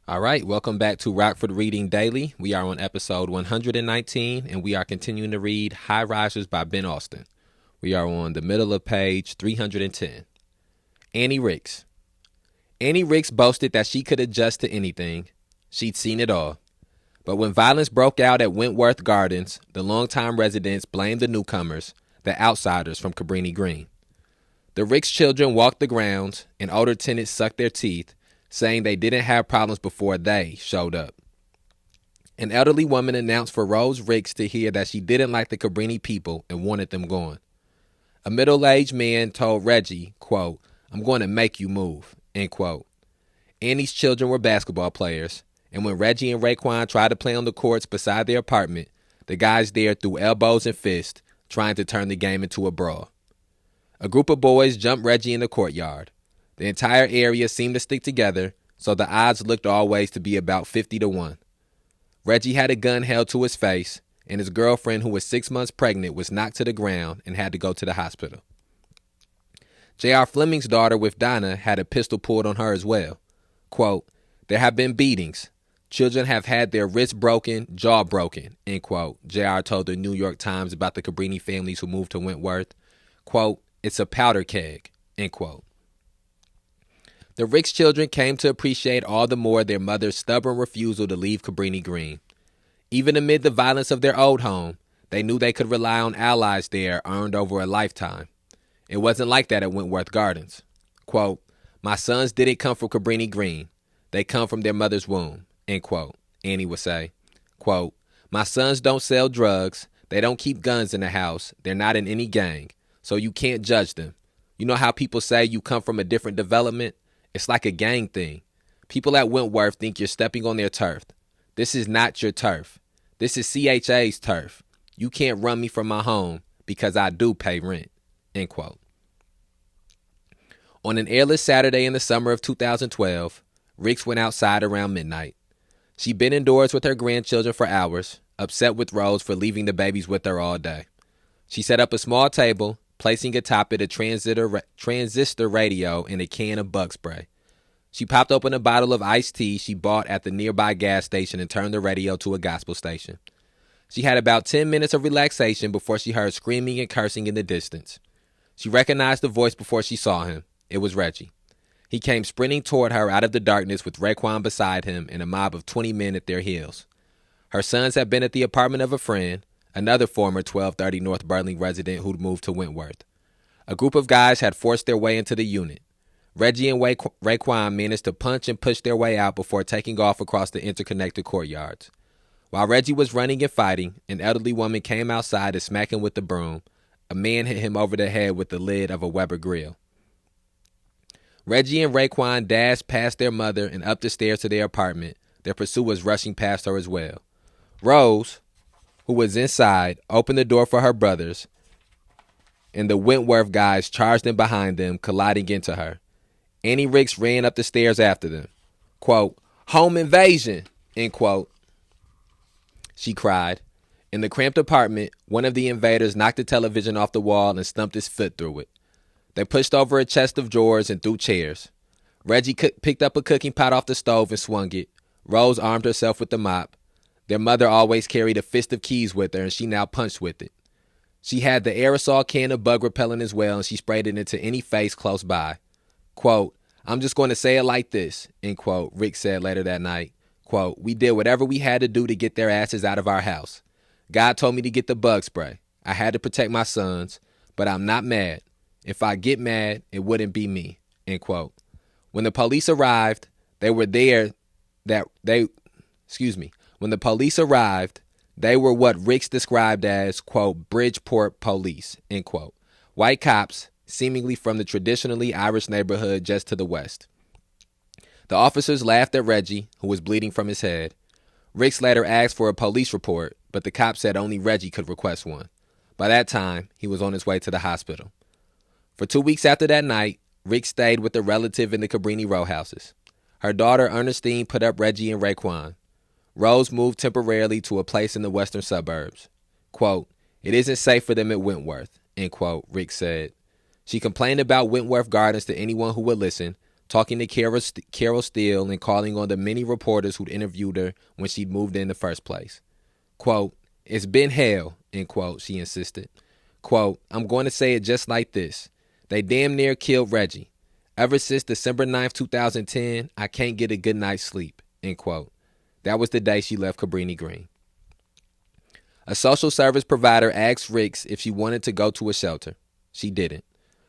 All right, welcome back to Rockford Reading Daily. We are on episode 119, and we are continuing to read High Risers by Ben Austen. We are on the middle of page 310. Annie Ricks. Annie Ricks boasted that she could adjust to anything. She'd seen it all. But when violence broke out at Wentworth Gardens, the longtime residents blamed the newcomers, the outsiders from Cabrini-Green. The Ricks children walked the grounds, and older tenants sucked their teeth, saying they didn't have problems before they showed up. An elderly woman announced for Rose Ricks to hear that she didn't like the Cabrini people and wanted them gone. A middle-aged man told Reggie, quote, "I'm going to make you move," end quote. Annie's children were basketball players, and when Reggie and Raekwon tried to play on the courts beside their apartment, the guys there threw elbows and fists, trying to turn the game into a brawl. A group of boys jumped Reggie in the courtyard. The entire area seemed to stick together, so the odds looked always to be about 50-1. Reggie had a gun held to his face, and his girlfriend, who was 6 months pregnant, was knocked to the ground and had to go to the hospital. J.R. Fleming's daughter with Donna had a pistol pulled on her as well. Quote, "There have been beatings. Children have had their wrists broken, jaw broken," end quote. J.R. told the New York Times about the Cabrini families who moved to Wentworth. Quote, "It's a powder keg," end quote. The Ricks children came to appreciate all the more their mother's stubborn refusal to leave Cabrini-Green. Even amid the violence of their old home, they knew they could rely on allies there earned over a lifetime. It wasn't like that at Wentworth Gardens. Quote, "My sons didn't come from Cabrini-Green. They come from their mother's womb," end quote, Annie would say. Quote, "My sons don't sell drugs. They don't keep guns in the house. They're not in any gang. So you can't judge them. You know how people say you come from a different development? It's like a gang thing. People at Wentworth think you're stepping on their turf. This is not your turf. This is CHA's turf. You can't run me from my home because I do pay rent," end quote. On an airless Saturday in the summer of 2012, Ricks went outside around midnight. She'd been indoors with her grandchildren for hours, upset with Rose for leaving the babies with her all day. She set up a small table, placing atop it a transistor radio and a can of bug spray. She popped open a bottle of iced tea she bought at the nearby gas station and turned the radio to a gospel station. She had about 10 minutes of relaxation before she heard screaming and cursing in the distance. She recognized the voice before she saw him. It was Reggie. He came sprinting toward her out of the darkness with Raekwon beside him and a mob of 20 men at their heels. Her sons had been at the apartment of a friend, another former 1230 North Burling resident who'd moved to Wentworth. A group of guys had forced their way into the unit. Reggie and Raekwon managed to punch and push their way out before taking off across the interconnected courtyards. While Reggie was running and fighting, an elderly woman came outside to smack him with the broom. A man hit him over the head with the lid of a Weber grill. Reggie and Raekwon dashed past their mother and up the stairs to their apartment, their pursuers rushing past her as well. Rose, who was inside, opened the door for her brothers, and the Wentworth guys charged in behind them, colliding into her. Annie Ricks ran up the stairs after them. Quote, "Home invasion," end quote, she cried. In the cramped apartment, one of the invaders knocked the television off the wall and stumped his foot through it. They pushed over a chest of drawers and threw chairs. Reggie picked up a cooking pot off the stove and swung it. Rose armed herself with the mop. Their mother always carried a fist of keys with her, and she now punched with it. She had the aerosol can of bug repellent as well, and she sprayed it into any face close by. Quote, "I'm just going to say it like this," end quote, Rick said later that night. Quote, "We did whatever we had to do to get their asses out of our house. God told me to get the bug spray. I had to protect my sons, but I'm not mad. If I get mad, it wouldn't be me," end quote. When the police arrived, When the police arrived, they were what Ricks described as, quote, Bridgeport police, end quote. White cops, seemingly from the traditionally Irish neighborhood just to the west. The officers laughed at Reggie, who was bleeding from his head. Ricks later asked for a police report, but the cops said only Reggie could request one. By that time, he was on his way to the hospital. For 2 weeks after that night, Ricks stayed with a relative in the Cabrini row houses. Her daughter Ernestine put up Reggie and Raekwon. Rose moved temporarily to a place in the western suburbs. Quote, "It isn't safe for them at Wentworth," end quote, Rick said. She complained about Wentworth Gardens to anyone who would listen, talking to Carol Steele and calling on the many reporters who'd interviewed her when she'd moved in the first place. Quote, "It's been hell," end quote, she insisted. Quote, "I'm going to say it just like this. They damn near killed Reggie. Ever since December 9th, 2010, I can't get a good night's sleep," end quote. That was the day she left Cabrini-Green. A social service provider asked Ricks if she wanted to go to a shelter. She didn't.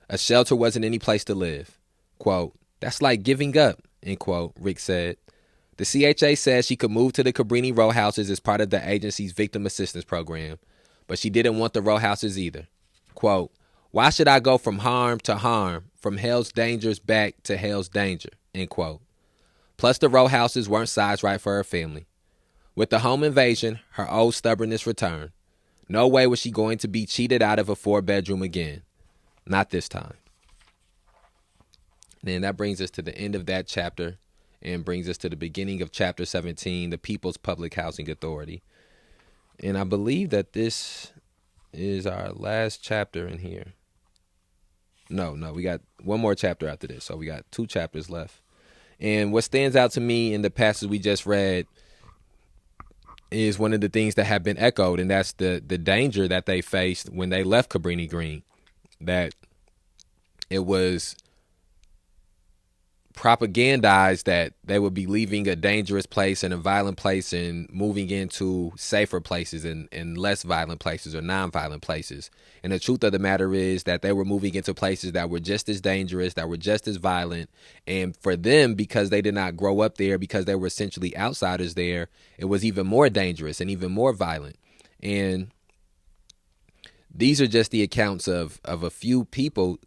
A shelter wasn't any place to live. Quote, "That's like giving up," end quote, Ricks said. The CHA says she could move to the Cabrini row houses as part of the agency's victim assistance program, but she didn't want the row houses either. Quote, "Why should I go from harm to harm, from hell's dangers back to hell's danger," end quote. Plus, the row houses weren't sized right for her family. With the home invasion, her old stubbornness returned. No way was she going to be cheated out of a 4-bedroom again. Not this time. Then that brings us to the end of that chapter and brings us to the beginning of chapter 17, the People's Public Housing Authority. And I believe that this is our last chapter in here. No, we got one more chapter after this. So we got 2 chapters left. And what stands out to me in the passage we just read is one of the things that have been echoed, and that's the danger that they faced when they left Cabrini-Green. That it was propagandized that they would be leaving a dangerous place and a violent place and moving into safer places and less violent places or non-violent places. And the truth of the matter is that they were moving into places that were just as dangerous, that were just as violent. And for them, because they did not grow up there, because they were essentially outsiders there, it was even more dangerous and even more violent. And these are just the accounts of a few people.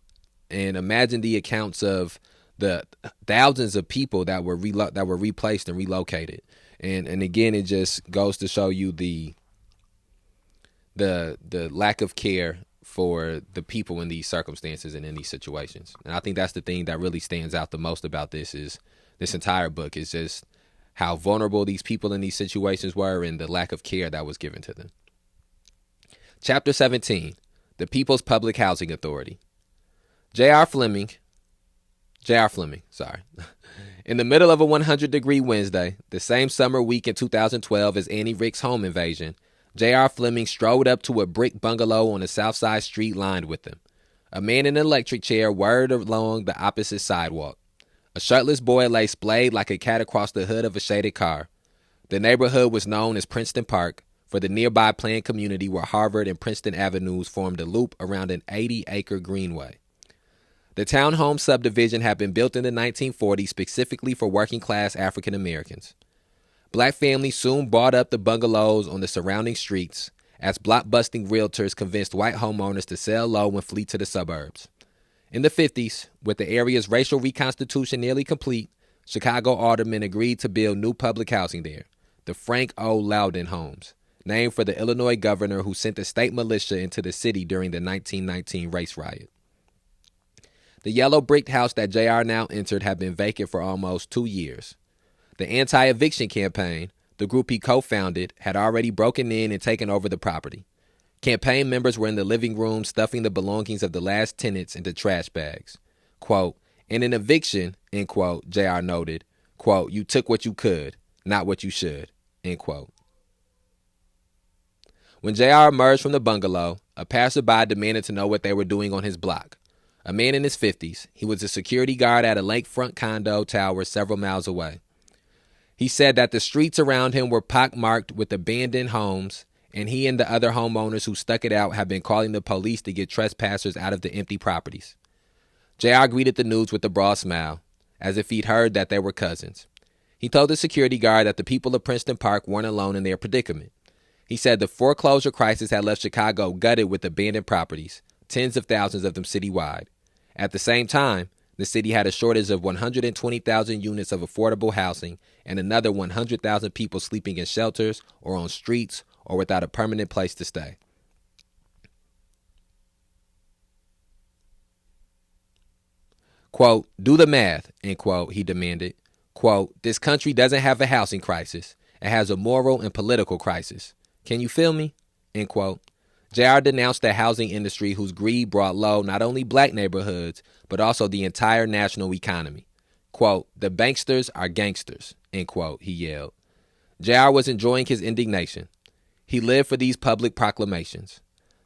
And imagine the accounts of the thousands of people that were replaced and relocated. And again, it just goes to show you the lack of care for the people in these circumstances and in these situations. And I think that's the thing that really stands out the most about this entire book is just how vulnerable these people in these situations were and the lack of care that was given to them. Chapter 17, the People's Public Housing Authority. J.R. Fleming, in the middle of a 100-degree Wednesday, the same summer week in 2012 as Annie Rick's home invasion, J.R. Fleming strode up to a brick bungalow on a South Side street lined with him. A man in an electric chair whirred along the opposite sidewalk. A shirtless boy lay splayed like a cat across the hood of a shaded car. The neighborhood was known as Princeton Park for the nearby planned community where Harvard and Princeton Avenues formed a loop around an 80-acre greenway. The townhome subdivision had been built in the 1940s specifically for working-class African Americans. Black families soon bought up the bungalows on the surrounding streets as block-busting realtors convinced white homeowners to sell low and flee to the suburbs. In the 50s, with the area's racial reconstitution nearly complete, Chicago aldermen agreed to build new public housing there, the Frank O. Loudon homes, named for the Illinois governor who sent the state militia into the city during the 1919 race riot. The yellow brick house that JR now entered had been vacant for almost 2 years. The anti-eviction campaign, the group he co-founded, had already broken in and taken over the property. Campaign members were in the living room stuffing the belongings of the last tenants into trash bags. Quote, "In an eviction," end quote, JR noted, quote, "you took what you could, not what you should," end quote. When JR emerged from the bungalow, a passerby demanded to know what they were doing on his block. A man in his 50s, he was a security guard at a lakefront condo tower several miles away. He said that the streets around him were pockmarked with abandoned homes, and he and the other homeowners who stuck it out had been calling the police to get trespassers out of the empty properties. JR greeted the news with a broad smile, as if he'd heard that they were cousins. He told the security guard that the people of Princeton Park weren't alone in their predicament. He said the foreclosure crisis had left Chicago gutted with abandoned properties, tens of thousands of them citywide. At the same time, the city had a shortage of 120,000 units of affordable housing and another 100,000 people sleeping in shelters or on streets or without a permanent place to stay. Quote, "Do the math," end quote, he demanded. Quote, "This country doesn't have a housing crisis. It has a moral and political crisis. Can you feel me?" End quote. JR denounced the housing industry whose greed brought low not only black neighborhoods, but also the entire national economy. Quote, "The banksters are gangsters," end quote, he yelled. JR was enjoying his indignation. He lived for these public proclamations.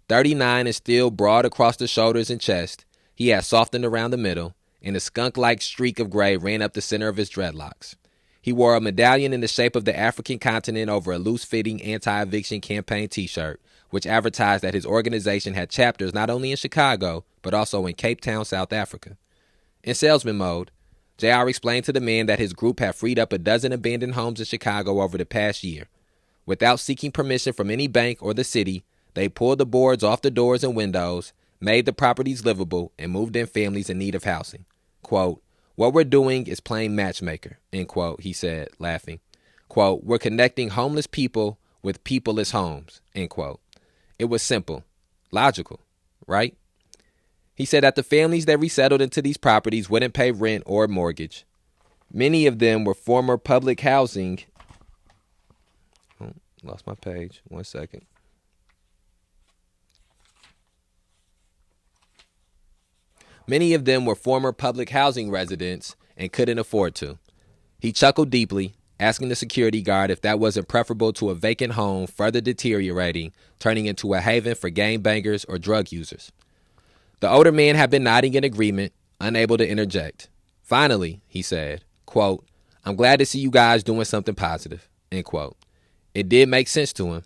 39 and still broad across the shoulders and chest, he had softened around the middle, and a skunk-like streak of gray ran up the center of his dreadlocks. He wore a medallion in the shape of the African continent over a loose-fitting anti-eviction campaign t-shirt, which advertised that his organization had chapters not only in Chicago, but also in Cape Town, South Africa. In salesman mode, JR explained to the man that his group had freed up a dozen abandoned homes in Chicago over the past year. Without seeking permission from any bank or the city, they pulled the boards off the doors and windows, made the properties livable, and moved in families in need of housing. Quote, "What we're doing is playing matchmaker," end quote, he said, laughing. Quote, "We're connecting homeless people with peopleless homes," end quote. It was simple, logical, right? He said that the families that resettled into these properties wouldn't pay rent or mortgage. Many of them were former public housing. Oh, lost my page. 1 second. Many of them were former public housing residents and couldn't afford to. He chuckled deeply, asking the security guard if that wasn't preferable to a vacant home further deteriorating, turning into a haven for gangbangers or drug users. The older man had been nodding in agreement, unable to interject. Finally, he said, quote, "I'm glad to see you guys doing something positive," end quote. It did make sense to him.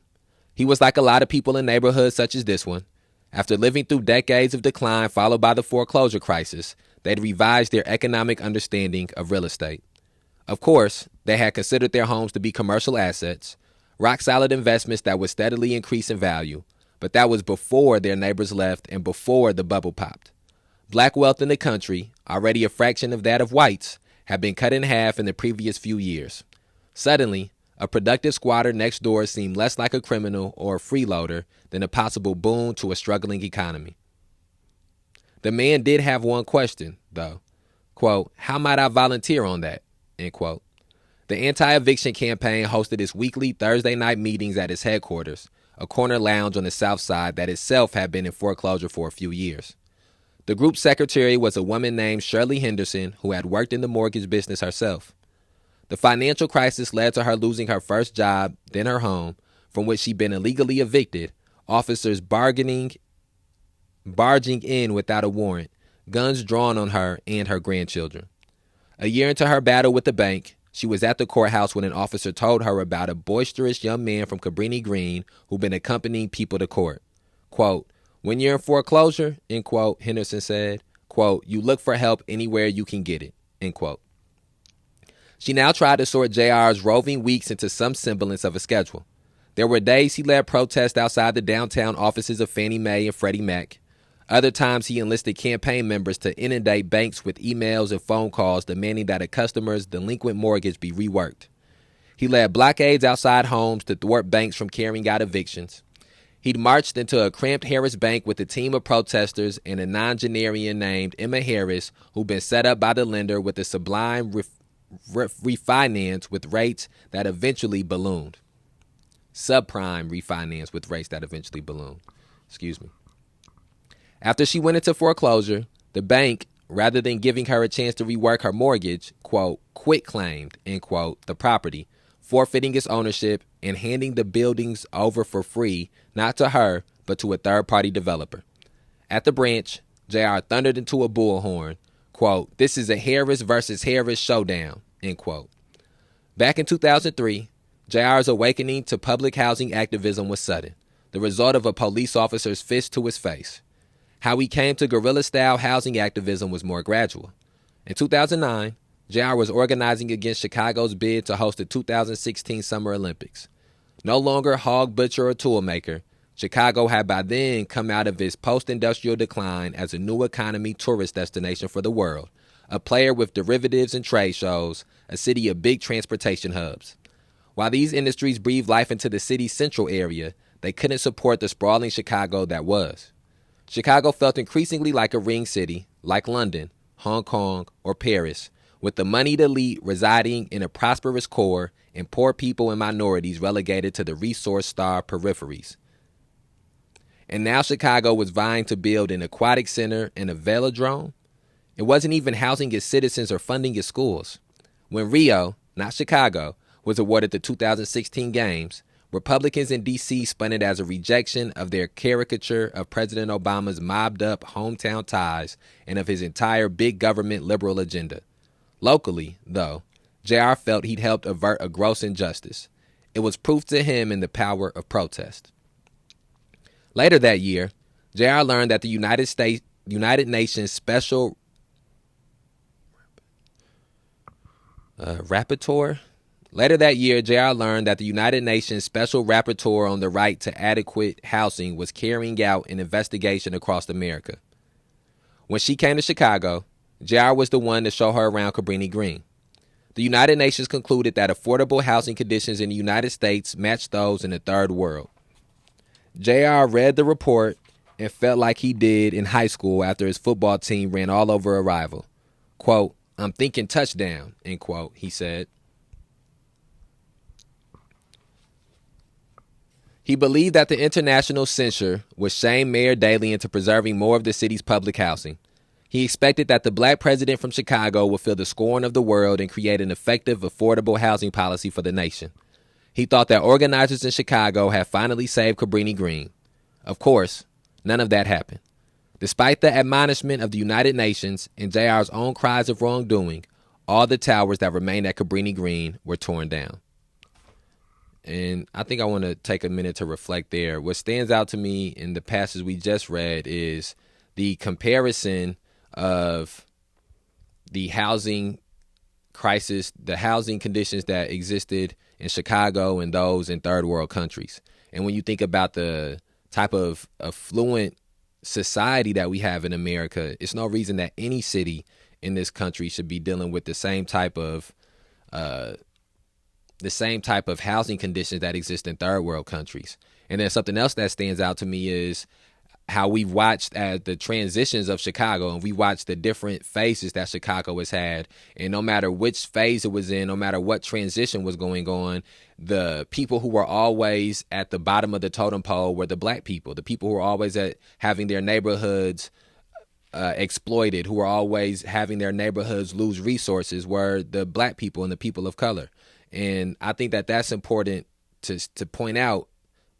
He was like a lot of people in neighborhoods such as this one. After living through decades of decline followed by the foreclosure crisis, they'd revised their economic understanding of real estate. Of course, they had considered their homes to be commercial assets, rock-solid investments that would steadily increase in value, but that was before their neighbors left and before the bubble popped. Black wealth in the country, already a fraction of that of whites, had been cut in half in the previous few years. Suddenly, a productive squatter next door seemed less like a criminal or a freeloader than a possible boon to a struggling economy. The man did have one question, though. Quote, "How might I volunteer on that?" End quote. The anti-eviction campaign hosted its weekly Thursday night meetings at its headquarters, a corner lounge on the south side that itself had been in foreclosure for a few years. The group's secretary was a woman named Shirley Henderson, who had worked in the mortgage business herself. The financial crisis led to her losing her first job, then her home, from which she'd been illegally evicted, officers barging in without a warrant, guns drawn on her and her grandchildren. A year into her battle with the bank, she was at the courthouse when an officer told her about a boisterous young man from Cabrini-Green who'd been accompanying people to court. Quote, "When you're in foreclosure," end quote, Henderson said, quote, "you look for help anywhere you can get it," end quote. She now tried to sort JR's roving weeks into some semblance of a schedule. There were days he led protests outside the downtown offices of Fannie Mae and Freddie Mac. Other times he enlisted campaign members to inundate banks with emails and phone calls demanding that a customer's delinquent mortgage be reworked. He led blockades outside homes to thwart banks from carrying out evictions. He'd marched into a cramped Harris Bank with a team of protesters and a nonagenarian named Emma Harris, who'd been set up by the lender with a sublime refinance with rates that eventually ballooned. Subprime refinance with rates that eventually ballooned. After she went into foreclosure, the bank, rather than giving her a chance to rework her mortgage, quote, quit-claimed, end quote, the property, forfeiting its ownership and handing the buildings over for free, not to her, but to a third-party developer. At the branch, JR thundered into a bullhorn, quote, "This is a Harris versus Harris showdown," end quote. Back in 2003, JR's awakening to public housing activism was sudden, the result of a police officer's fist to his face. How he came to guerrilla-style housing activism was more gradual. In 2009, JR was organizing against Chicago's bid to host the 2016 Summer Olympics. No longer hog butcher or toolmaker, Chicago had by then come out of its post-industrial decline as a new economy tourist destination for the world, a player with derivatives and trade shows, a city of big transportation hubs. While these industries breathed life into the city's central area, they couldn't support the sprawling Chicago that was. Chicago felt increasingly like a ring city, like London, Hong Kong, or Paris, with the moneyed elite residing in a prosperous core and poor people and minorities relegated to the resource-starved peripheries. And now Chicago was vying to build an aquatic center and a velodrome. It wasn't even housing its citizens or funding its schools. When Rio, not Chicago, was awarded the 2016 Games, Republicans in D.C. spun it as a rejection of their caricature of President Obama's mobbed-up hometown ties and of his entire big government liberal agenda. Locally, though, J.R. felt he'd helped avert a gross injustice. It was proof to him in the power of protest. Later that year, J.R. learned that the United Nations Special Rapporteur on the right to adequate housing was carrying out an investigation across America. When she came to Chicago, J.R. was the one to show her around Cabrini-Green. The United Nations concluded that affordable housing conditions in the United States matched those in the Third World. J.R. read the report and felt like he did in high school after his football team ran all over a rival. Quote, "I'm thinking touchdown," end quote, he said. He believed that the international censure would shame Mayor Daley into preserving more of the city's public housing. He expected that the black president from Chicago would feel the scorn of the world and create an effective, affordable housing policy for the nation. He thought that organizers in Chicago had finally saved Cabrini-Green. Of course, none of that happened. Despite the admonishment of the United Nations and J.R.'s own cries of wrongdoing, all the towers that remained at Cabrini-Green were torn down. And I think I want to take a minute to reflect there. What stands out to me in the passage we just read is the comparison of the housing crisis, the housing conditions that existed in Chicago and those in third world countries. And when you think about the type of affluent society that we have in America, it's no reason that any city in this country should be dealing with the same type of housing conditions that exist in third world countries. And then something else that stands out to me is how we've watched the transitions of Chicago, and we watched the different phases that Chicago has had. And no matter which phase it was in, no matter what transition was going on, the people who were always at the bottom of the totem pole were the black people, the people who were always having their neighborhoods exploited, who were always having their neighborhoods lose resources, were the black people and the people of color. And I think that that's important to point out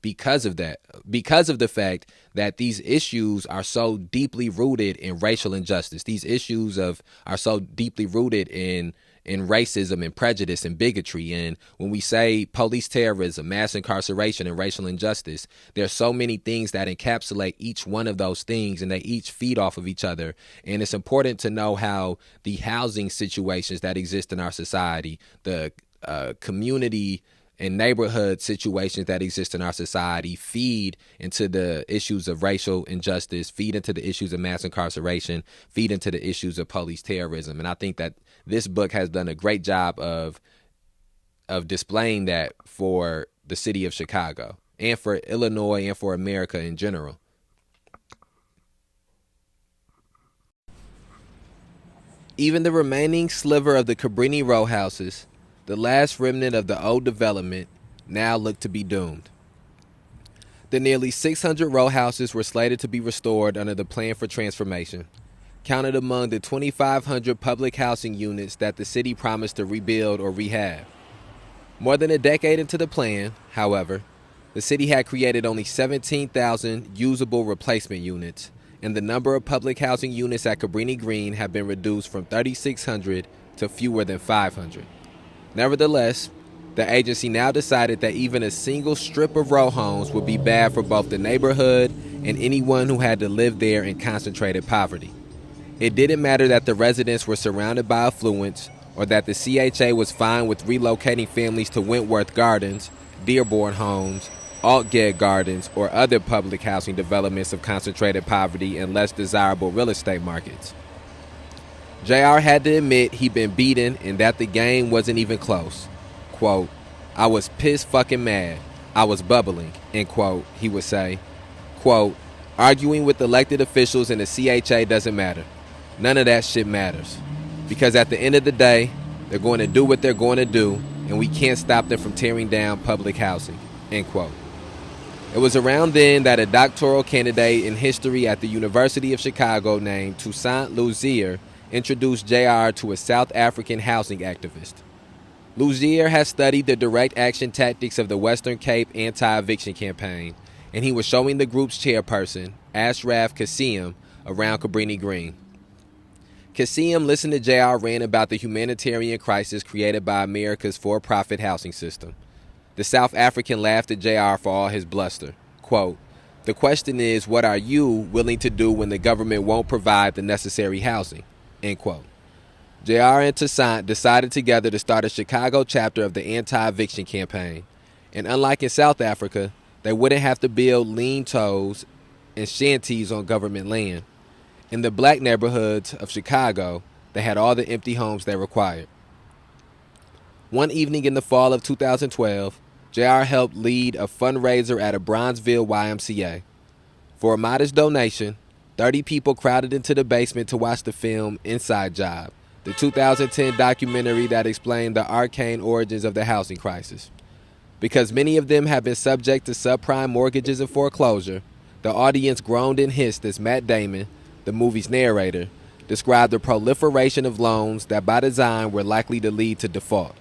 because of that, because of the fact that these issues are so deeply rooted in racial injustice. These issues are so deeply rooted in racism and prejudice and bigotry. And when we say police terrorism, mass incarceration, and racial injustice, there's so many things that encapsulate each one of those things, and they each feed off of each other. And it's important to know how the housing situations that exist in our society, the community and neighborhood situations that exist in our society feed into the issues of racial injustice, feed into the issues of mass incarceration, feed into the issues of police terrorism. And I think that this book has done a great job of displaying that for the city of Chicago and for Illinois and for America in general. Even the remaining sliver of the Cabrini row houses, the last remnant of the old development, now looked to be doomed. The nearly 600 row houses were slated to be restored under the plan for transformation, counted among the 2,500 public housing units that the city promised to rebuild or rehab. More than a decade into the plan, however, the city had created only 17,000 usable replacement units, and the number of public housing units at Cabrini-Green had been reduced from 3,600 to fewer than 500. Nevertheless, the agency now decided that even a single strip of row homes would be bad for both the neighborhood and anyone who had to live there in concentrated poverty. It didn't matter that the residents were surrounded by affluence or that the CHA was fine with relocating families to Wentworth Gardens, Dearborn Homes, Altgeld Gardens, or other public housing developments of concentrated poverty and less desirable real estate markets. J.R. had to admit he'd been beaten and that the game wasn't even close. Quote, "I was pissed fucking mad. I was bubbling," end quote, he would say. Quote, "Arguing with elected officials in the CHA doesn't matter. None of that shit matters. Because at the end of the day, they're going to do what they're going to do, and we can't stop them from tearing down public housing," end quote. It was around then that a doctoral candidate in history at the University of Chicago named Toussaint Louzier introduced JR to a South African housing activist. Luzier has studied the direct action tactics of the Western Cape anti-eviction campaign, and he was showing the group's chairperson, Ashraf Kassim, around Cabrini-Green. Kassim listened to JR rant about the humanitarian crisis created by America's for-profit housing system. The South African laughed at JR for all his bluster. Quote, "The question is, what are you willing to do when the government won't provide the necessary housing?" End quote. JR and Toussaint decided together to start a Chicago chapter of the anti-eviction campaign. And unlike in South Africa, they wouldn't have to build lean-tos and shanties on government land. In the black neighborhoods of Chicago, they had all the empty homes they required. One evening in the fall of 2012, JR helped lead a fundraiser at a Bronzeville YMCA. For a modest donation, 30 people crowded into the basement to watch the film Inside Job, the 2010 documentary that explained the arcane origins of the housing crisis. Because many of them have been subject to subprime mortgages and foreclosure, the audience groaned and hissed as Matt Damon, the movie's narrator, described the proliferation of loans that by design were likely to lead to default.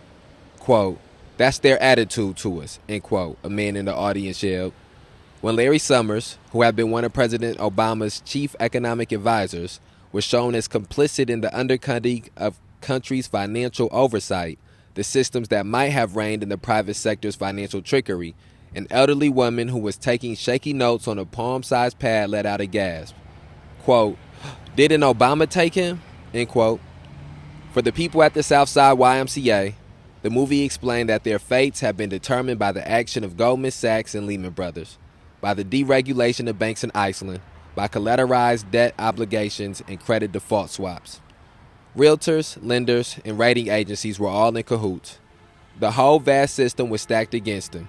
Quote, "That's their attitude to us," end quote, a man in the audience yelled. When Larry Summers, who had been one of President Obama's chief economic advisors, was shown as complicit in the undercutting of country's financial oversight, the systems that might have reigned in the private sector's financial trickery, an elderly woman who was taking shaky notes on a palm-sized pad let out a gasp. Quote, "Didn't Obama take him?" End quote. For the people at the Southside YMCA, the movie explained that their fates have been determined by the action of Goldman Sachs and Lehman Brothers, by the deregulation of banks in Iceland, by collateralized debt obligations and credit default swaps. Realtors, lenders, and rating agencies were all in cahoots. The whole vast system was stacked against them.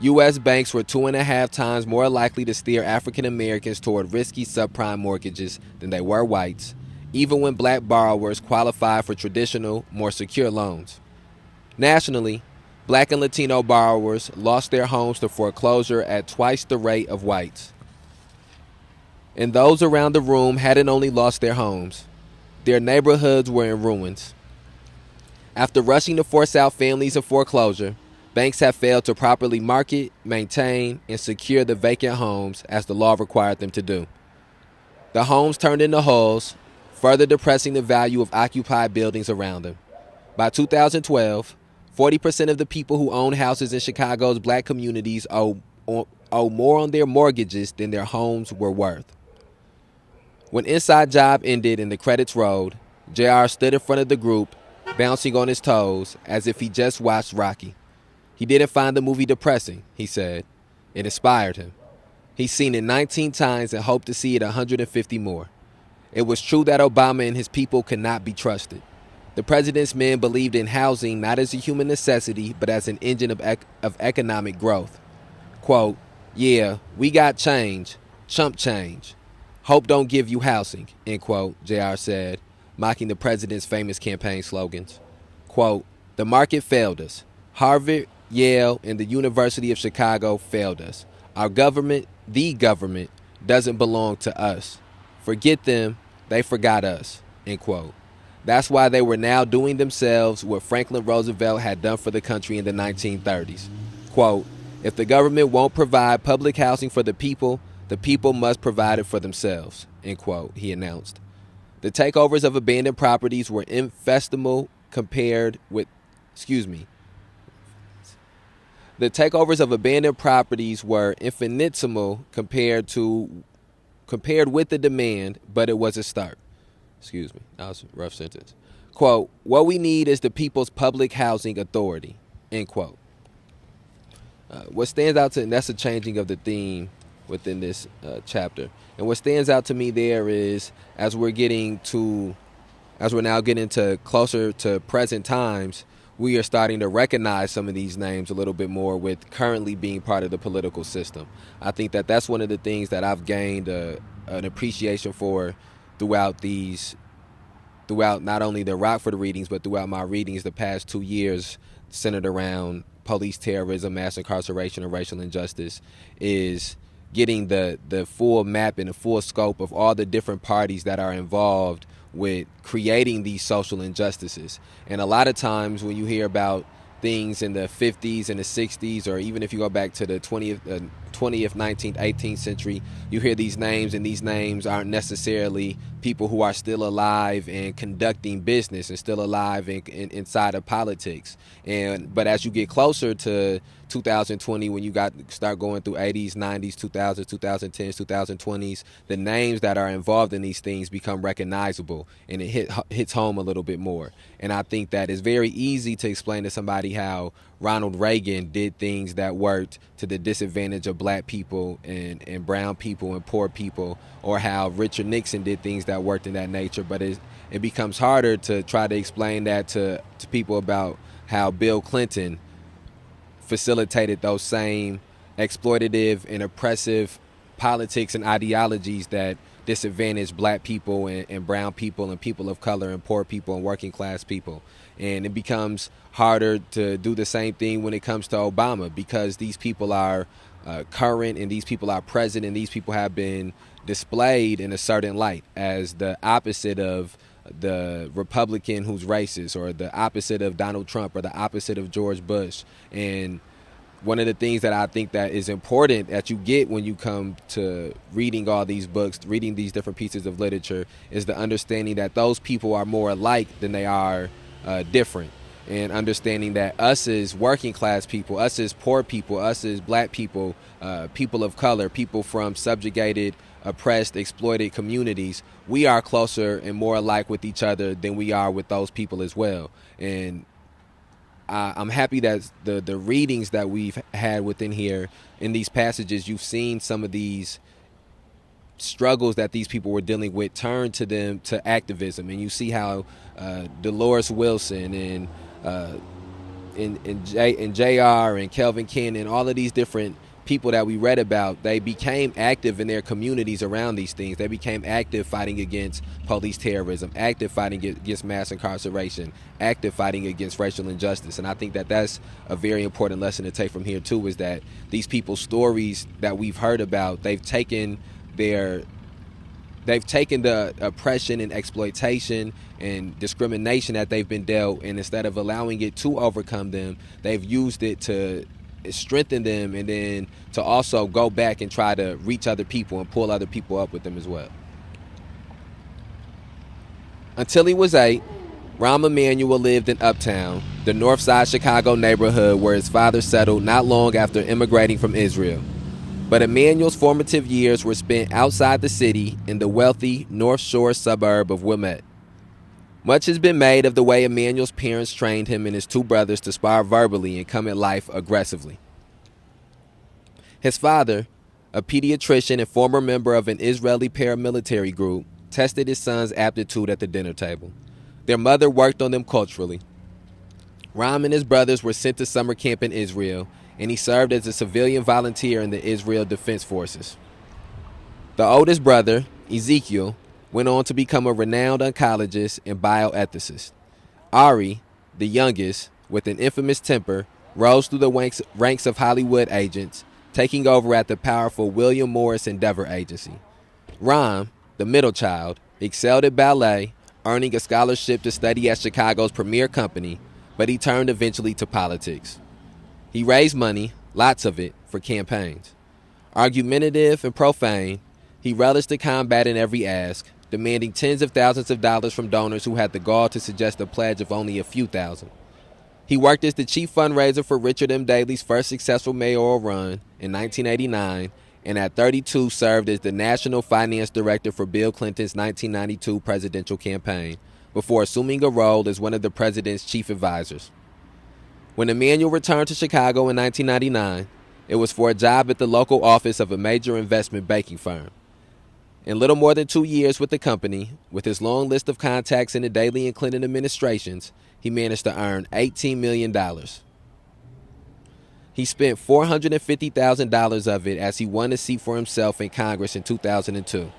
U.S. banks were 2.5 times more likely to steer African Americans toward risky subprime mortgages than they were whites, even when black borrowers qualified for traditional, more secure loans. Nationally, black and Latino borrowers lost their homes to foreclosure at twice the rate of whites. And those around the room hadn't only lost their homes. Their neighborhoods were in ruins. After rushing to force out families in foreclosure, banks have failed to properly market, maintain, and secure the vacant homes as the law required them to do. The homes turned into hulls, further depressing the value of occupied buildings around them. By 2012, 40% of the people who own houses in Chicago's black communities owe more on their mortgages than their homes were worth. When Inside Job ended and the credits rolled, JR stood in front of the group, bouncing on his toes as if he just watched Rocky. He didn't find the movie depressing, he said. It inspired him. He's seen it 19 times and hoped to see it 150 more. It was true that Obama and his people could not be trusted. The president's men believed in housing not as a human necessity, but as an engine of economic growth. Quote, "Yeah, we got change, chump change. Hope don't give you housing," end quote, JR said, mocking the president's famous campaign slogans. Quote, "The market failed us. Harvard, Yale, and the University of Chicago failed us. Our government, the government, doesn't belong to us. Forget them, they forgot us," end quote. That's why they were now doing themselves what Franklin Roosevelt had done for the country in the 1930s. Quote, "If the government won't provide public housing for the people must provide it for themselves," end quote, he announced. The takeovers of abandoned properties were infinitesimal compared with the demand, but it was a start. That was a rough sentence. Quote, "What we need is the People's Public Housing Authority," end quote. What stands out to, and that's a changing of the theme within this chapter. And what stands out to me there is, as we're now getting to closer to present times, we are starting to recognize some of these names a little bit more with currently being part of the political system. I think that that's one of the things that I've gained an appreciation for throughout not only the Rockford readings, but throughout my readings the past 2 years centered around police terrorism, mass incarceration, and racial injustice, is getting the full map and the full scope of all the different parties that are involved with creating these social injustices. And a lot of times when you hear about things in the 50s and the 60s, or even if you go back to the 20th, 19th, 18th century, you hear these names, and these names aren't necessarily people who are still alive and conducting business and still alive inside of politics. But as you get closer to 2020, when you start going through 80s, 90s, 2000s, 2010s, 2020s, the names that are involved in these things become recognizable, and it hits home a little bit more. And I think that it's very easy to explain to somebody how Ronald Reagan did things that worked to the disadvantage of black people and brown people and poor people, or how Richard Nixon did things that worked in that nature. But it becomes harder to try to explain that to people about how Bill Clinton facilitated those same exploitative and oppressive politics and ideologies that disadvantage black people and brown people and people of color and poor people and working class people. And it becomes harder to do the same thing when it comes to Obama, because these people are current, and these people are present, and these people have been displayed in a certain light as the opposite of the Republican who's racist, or the opposite of Donald Trump, or the opposite of George Bush. And one of the things that I think that is important that you get when you come to reading all these books, reading these different pieces of literature, is the understanding that those people are more alike than they are different. And understanding that us as working class people, us as poor people, us as black people, people of color, people from subjugated, oppressed, exploited communities, we are closer and more alike with each other than we are with those people as well. And I'm happy that the readings that we've had within here, in these passages, you've seen some of these struggles that these people were dealing with turn to them to activism. And you see how Dolores Wilson and JR and Kelvin Ken and all of these different people that we read about, they became active in their communities around these things. They became active fighting against police terrorism, active fighting against mass incarceration, active fighting against racial injustice. And I think that that's a very important lesson to take from here too, is that these people's stories that we've heard about, they've taken the oppression and exploitation and discrimination that they've been dealt, and instead of allowing it to overcome them, they've used it to strengthen them, and then to also go back and try to reach other people and pull other people up with them as well. Until he was 8, Rahm Emanuel lived in Uptown, the North Side Chicago neighborhood where his father settled not long after immigrating from Israel. But Emanuel's formative years were spent outside the city in the wealthy North Shore suburb of Wilmette. Much has been made of the way Emanuel's parents trained him and his two brothers to spar verbally and come at life aggressively. His father, a pediatrician and former member of an Israeli paramilitary group, tested his son's aptitude at the dinner table. Their mother worked on them culturally. Rahm and his brothers were sent to summer camp in Israel, and he served as a civilian volunteer in the Israel Defense Forces. The oldest brother, Ezekiel, went on to become a renowned oncologist and bioethicist. Ari, the youngest, with an infamous temper, rose through the ranks of Hollywood agents, taking over at the powerful William Morris Endeavor Agency. Rahm, the middle child, excelled at ballet, earning a scholarship to study at Chicago's premier company, but he turned eventually to politics. He raised money, lots of it, for campaigns. Argumentative and profane, he relished the combat in every ask, demanding tens of thousands of dollars from donors who had the gall to suggest a pledge of only a few thousand. He worked as the chief fundraiser for Richard M. Daley's first successful mayoral run in 1989, and at 32 served as the national finance director for Bill Clinton's 1992 presidential campaign, before assuming a role as one of the president's chief advisors. When Emanuel returned to Chicago in 1999, it was for a job at the local office of a major investment banking firm. In little more than 2 years with the company, with his long list of contacts in the Daley and Clinton administrations, he managed to earn $18 million. He spent $450,000 of it as he won a seat for himself in Congress in 2002.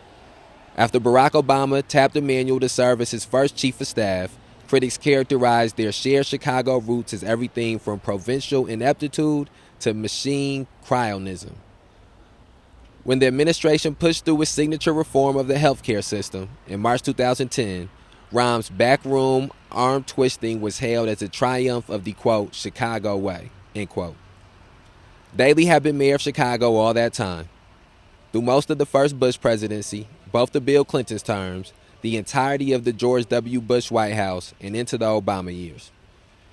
After Barack Obama tapped Emanuel to serve as his first chief of staff, critics characterized their shared Chicago roots as everything from provincial ineptitude to machine cryonism. When the administration pushed through its signature reform of the healthcare system in March 2010, Rahm's backroom arm twisting was hailed as a triumph of the, quote, Chicago way, end quote. Daley had been mayor of Chicago all that time. Through most of the first Bush presidency, both the Bill Clinton's terms, the entirety of the George W. Bush White House, and into the Obama years.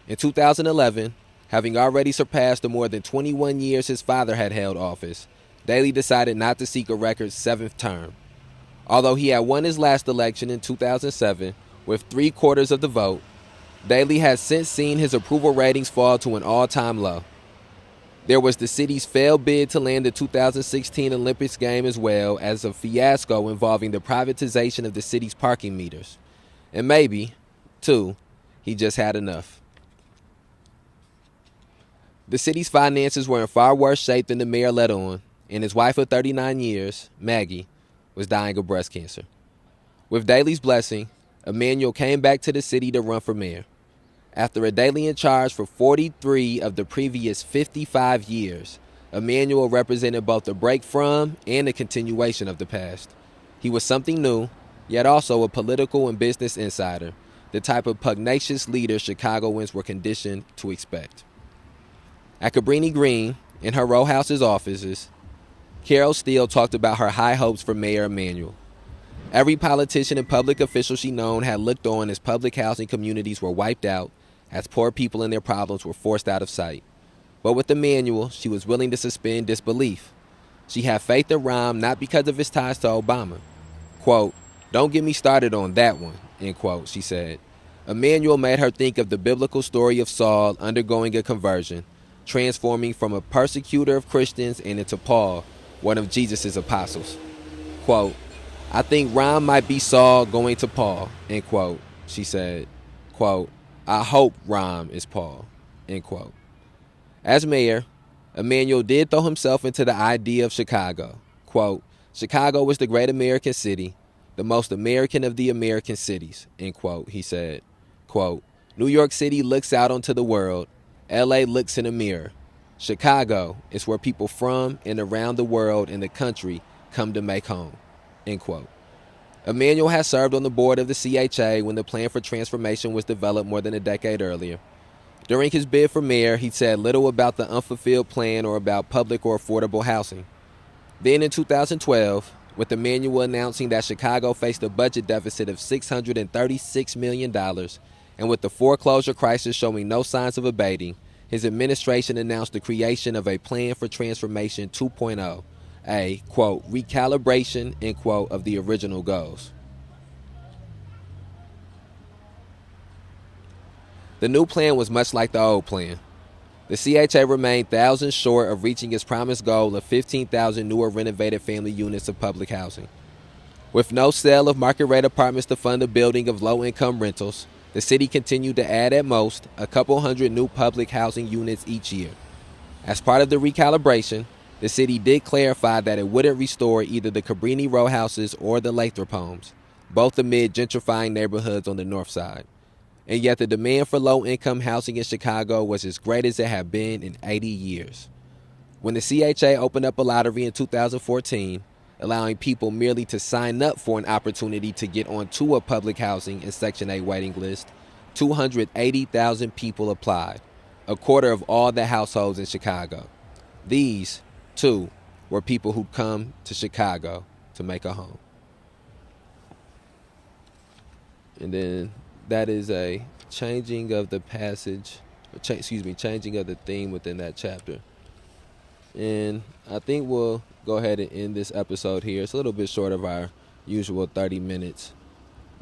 In 2011, having already surpassed the more than 21 years his father had held office, Daley decided not to seek a record 7th term. Although he had won his last election in 2007 with 3/4 of the vote, Daley has since seen his approval ratings fall to an all-time low. There was the city's failed bid to land the 2016 Olympics game, as well as a fiasco involving the privatization of the city's parking meters. And maybe, too, he just had enough. The city's finances were in far worse shape than the mayor let on, and his wife of 39 years, Maggie, was dying of breast cancer. With Daley's blessing, Emanuel came back to the city to run for mayor. After a Daley in charge for 43 of the previous 55 years, Emanuel represented both the break from and the continuation of the past. He was something new, yet also a political and business insider, the type of pugnacious leader Chicagoans were conditioned to expect. At Cabrini-Green, in her row house's offices, Carol Steele talked about her high hopes for Mayor Emanuel. Every politician and public official she known had looked on as public housing communities were wiped out, as poor people and their problems were forced out of sight. But with Emanuel, she was willing to suspend disbelief. She had faith in Rahm not because of his ties to Obama. Quote, "Don't get me started on that one," end quote, she said. Emanuel made her think of the biblical story of Saul undergoing a conversion, transforming from a persecutor of Christians and into Paul, one of Jesus' apostles. Quote, "I think Rahm might be Saul going to Paul," end quote, she said. Quote, "I hope Rahm is Paul," end quote. As mayor, Emanuel did throw himself into the idea of Chicago. Quote, "Chicago was the great American city, the most American of the American cities," end quote, he said. Quote, "New York City looks out onto the world. LA looks in a mirror. Chicago is where people from and around the world and the country come to make home," end quote. Emanuel has served on the board of the CHA when the plan for transformation was developed more than a decade earlier. During his bid for mayor, he said little about the unfulfilled plan or about public or affordable housing. Then in 2012, with Emanuel announcing that Chicago faced a budget deficit of $636 million, and with the foreclosure crisis showing no signs of abating, his administration announced the creation of a Plan for Transformation 2.0, a, quote, recalibration, end quote, of the original goals. The new plan was much like the old plan. The CHA remained thousands short of reaching its promised goal of 15,000 new or renovated family units of public housing. With no sale of market-rate apartments to fund the building of low-income rentals, the city continued to add at most a couple hundred new public housing units each year. As part of the recalibration, the city did clarify that it wouldn't restore either the Cabrini row houses or the Lathrop homes, both amid gentrifying neighborhoods on the north side. And yet the demand for low-income housing in Chicago was as great as it had been in 80 years. When the CHA opened up a lottery in 2014, allowing people merely to sign up for an opportunity to get onto a public housing and Section 8 waiting list, 280,000 people applied, a quarter of all the households in Chicago. These, too, were people who'd come to Chicago to make a home. And then that is a changing of the passage, changing of the theme within that chapter. And I think we'll go ahead and end this episode here. It's a little bit short of our usual 30 minutes,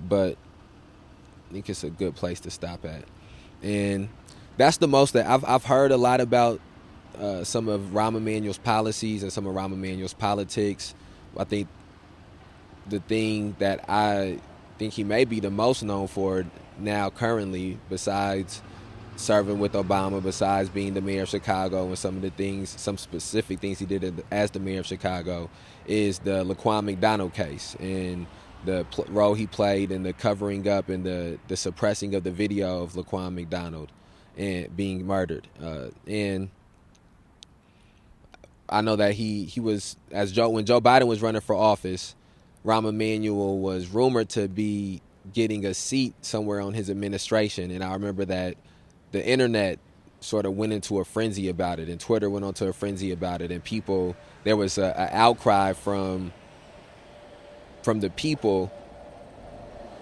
but I think it's a good place to stop at. And that's the most that I've heard a lot about some of Rahm Emanuel's policies and some of Rahm Emanuel's politics. I think the thing that I think he may be the most known for now currently, besides serving with Obama, besides being the mayor of Chicago and some of the things, some specific things he did as the mayor of Chicago, is the Laquan McDonald case and the role he played in the covering up and the suppressing of the video of Laquan McDonald and being murdered. And I know that he was, when Joe Biden was running for office, Rahm Emanuel was rumored to be getting a seat somewhere on his administration, and I remember that the internet sort of went into a frenzy about it, and Twitter went onto a frenzy about it, and there was an outcry from the people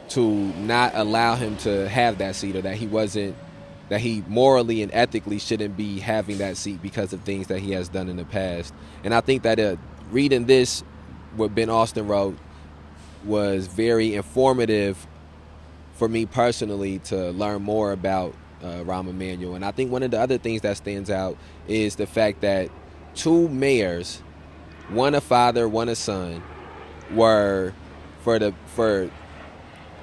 to not allow him to have that seat, or that he morally and ethically shouldn't be having that seat because of things that he has done in the past. And I think that reading this, what Ben Austin wrote, was very informative for me personally to learn more about Rahm Emanuel. And I think one of the other things that stands out is the fact that two mayors, one a father, one a son, were for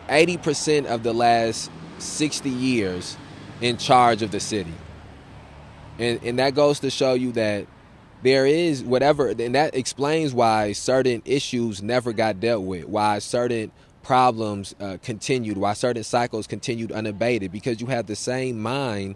80% of the last 60 years in charge of the city. And that goes to show you that there is whatever, and that explains why certain issues never got dealt with, why certain problems continued, why certain cycles continued unabated, because you have the same mind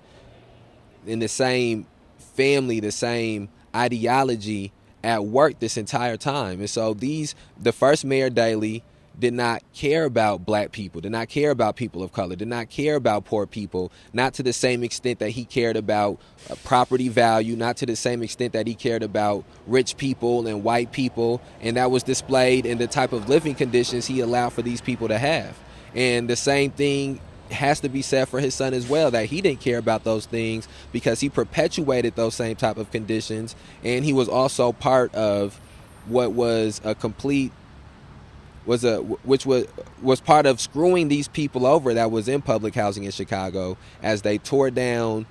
and the same family, the same ideology at work this entire time. And so the first Mayor Daley did not care about black people, did not care about people of color, did not care about poor people, not to the same extent that he cared about property value, not to the same extent that he cared about rich people and white people. And that was displayed in the type of living conditions he allowed for these people to have. And the same thing has to be said for his son as well, that he didn't care about those things because he perpetuated those same type of conditions. And he was also part of what was a complete which was part of screwing these people over that was in public housing in Chicago, as they tore down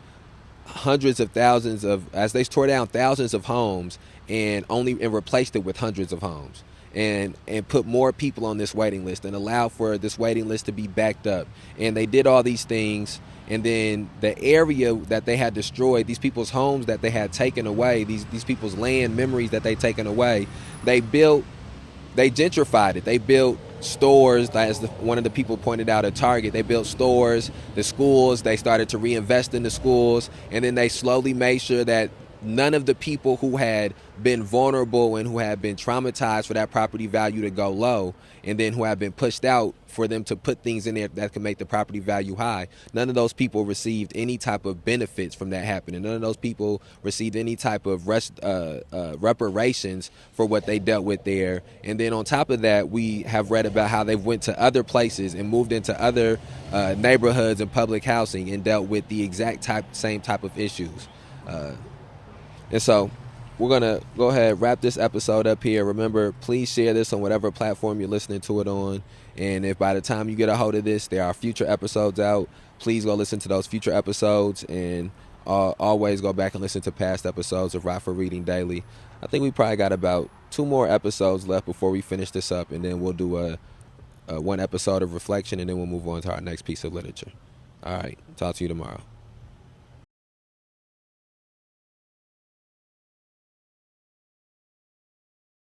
thousands of homes and replaced it with hundreds of homes, and put more people on this waiting list and allowed for this waiting list to be backed up. And they did all these things, and then the area that they had destroyed, these people's homes that they had taken away, these people's land memories that they taken away, they gentrified it. They built stores, as one of the people pointed out at Target. They built stores, the schools. They started to reinvest in the schools. And then they slowly made sure that none of the people who had been vulnerable and who had been traumatized for that property value to go low, and then who had been pushed out, for them to put things in there that could make the property value high, none of those people received any type of benefits from that happening. None of those people received any type of reparations for what they dealt with there. And then on top of that, we have read about how they went to other places and moved into other neighborhoods and public housing and dealt with the same type of issues. And so we're going to go ahead, wrap this episode up here. Remember, please share this on whatever platform you're listening to it on. And if by the time you get a hold of this, there are future episodes out, please go listen to those future episodes, and always go back and listen to past episodes of Rockford Reading Daily. I think we probably got about 2 more episodes left before we finish this up, and then we'll do one episode of reflection, and then we'll move on to our next piece of literature. All right, talk to you tomorrow.